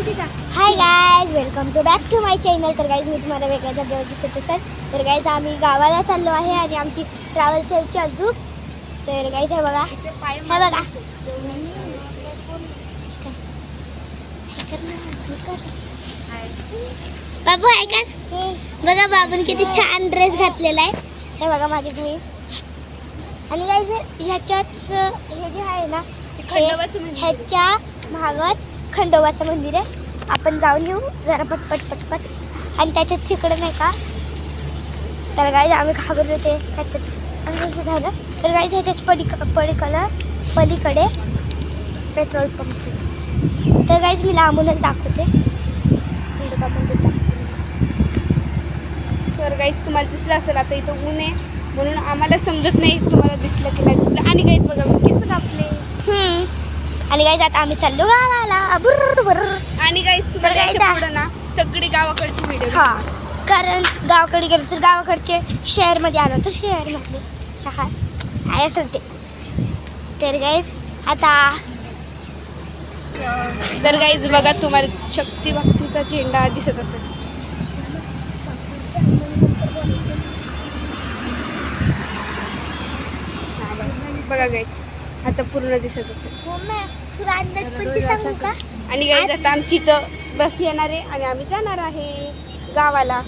High guys, welcome to back to my channel. तर guys मी तुम्हाला वेगळ्या जागेवर दिसत असेल. तर गाइज आम्ही गावाला चाललो आहे आणि आमची ट्रॅव्हल्सची अजून. तर गाइज हे बघा, हे बघा बाबू आहे का बघा. बाबून किती छान ड्रेस घातलेला आहे. हे बघा माझी बहीण. आणि गाइज ह्याच्याच हे जे आहे ना, ह्याच्या भागात खंडोबाचं मंदिर आहे. आपण जाऊन येऊ जरा पटपट पटपट. आणि त्याच्यात तिकडे नाही का, तर गाइज आम्ही घाबरलो ते त्याच्यात आणि कसं झालं. तर गाइज ह्याच्याच पलीकडे पेट्रोल पंप. तर गाइज मी लांबूनच दाखवते खंडोबा मंदिर. तर गाईस तुम्हाला दिसलं असेल. आता इथं ऊन आहे म्हणून आम्हाला समजत नाही तुम्हाला दिसलं की नाही दिसलं. आणि गाईस बघा मी केस कापले. आणि गाइज आता आम्ही चाललो गावाला. बुर्र. आणि गाईस तुम्हाला याच्या पुढं ना सगळी गावाकडची व्हिडिओ. हां, कारण गावाकडे गेलो तर गावाकडचे शहरमध्ये आलो तर शहरमधले शहर काय असेल ते. तर गाइज आता तर गाईस बघा तुम्हाला शक्ती भक्तीचा झेंडा दिसत असेल. बघा गाईस आता पूर्ण दिसत असेल. तुला अंदाज पण सांगू का? आणि गाईस आता आमची इथं बस येणार आहे आणि आम्ही जाणार आहे गावाला.